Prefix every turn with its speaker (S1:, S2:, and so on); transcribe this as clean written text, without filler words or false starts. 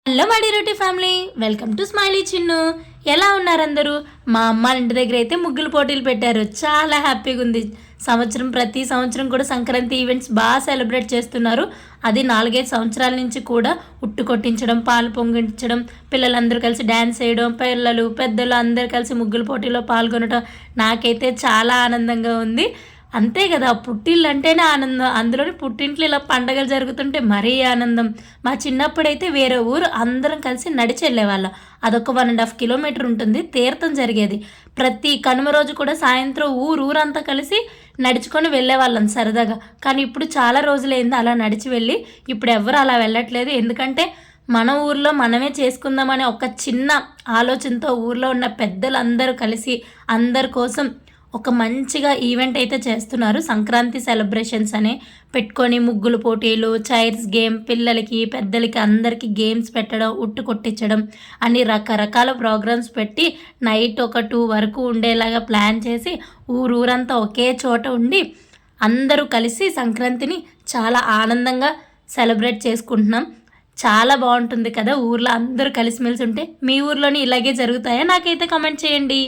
S1: Hello my dear family, welcome to smiley Chinnu. ఎలా ఉన్నారు అందరూ? మా అమ్మ ఇంటి దగ్గర అయితే ముగ్గులు పోటీలు పెట్టారు. చాలా హ్యాపీగా ఉంది. ప్రతి సంవత్సరం కూడా సంక్రాంతి ఈవెంట్స్ బాగా సెలబ్రేట్ చేస్తున్నారు. అది 4-5 సంవత్సరాల నుంచి కూడా ఉట్టు కొట్టించడం, పాలు పొంగించడం, పిల్లలందరూ కలిసి డ్యాన్స్ వేయడం, పిల్లలు పెద్దలు అందరూ కలిసి ముగ్గుల పోటీలో పాల్గొనడం నాకైతే చాలా ఆనందంగా ఉంది. అంతే కదా, పుట్టిల్లు అంటేనే ఆనందం. అందులోని పుట్టింట్లో ఇలా పండగలు జరుగుతుంటే మరీ ఆనందం. మా చిన్నప్పుడైతే వేరే ఊరు అందరం కలిసి నడిచి వెళ్ళేవాళ్ళం. అదొక 1.5 కిలోమీటర్ ఉంటుంది. తీర్థం జరిగేది. ప్రతి కనుమ రోజు కూడా సాయంత్రం ఊరంతా కలిసి నడుచుకొని వెళ్ళేవాళ్ళం సరదాగా. కానీ ఇప్పుడు చాలా రోజులైంది అలా నడిచి వెళ్ళి. ఇప్పుడు ఎవరు అలా వెళ్ళట్లేదు. ఎందుకంటే మన ఊర్లో మనమే చేసుకుందామనే ఒక చిన్న ఆలోచనతో ఊర్లో ఉన్న పెద్దలందరూ కలిసి అందరి కోసం ఒక మంచిగా ఈవెంట్ అయితే చేస్తున్నారు. సంక్రాంతి సెలబ్రేషన్స్ అని పెట్టుకొని ముగ్గులు పోటీలు, చైర్స్ గేమ్, పిల్లలకి పెద్దలకి అందరికీ గేమ్స్ పెట్టడం, ఉట్టు కొట్టించడం అన్ని రకరకాల ప్రోగ్రామ్స్ పెట్టి నైట్ ఒక 2 వరకు ఉండేలాగా ప్లాన్ చేసి ఊరంతా ఒకే చోట ఉండి అందరూ కలిసి సంక్రాంతిని చాలా ఆనందంగా సెలబ్రేట్ చేసుకుంటున్నాం. చాలా బాగుంటుంది కదా ఊర్లో అందరూ కలిసిమెలిసి ఉంటే. మీ ఊర్లోని ఇలాగే జరుగుతాయా? నాకైతే కామెంట్ చేయండి.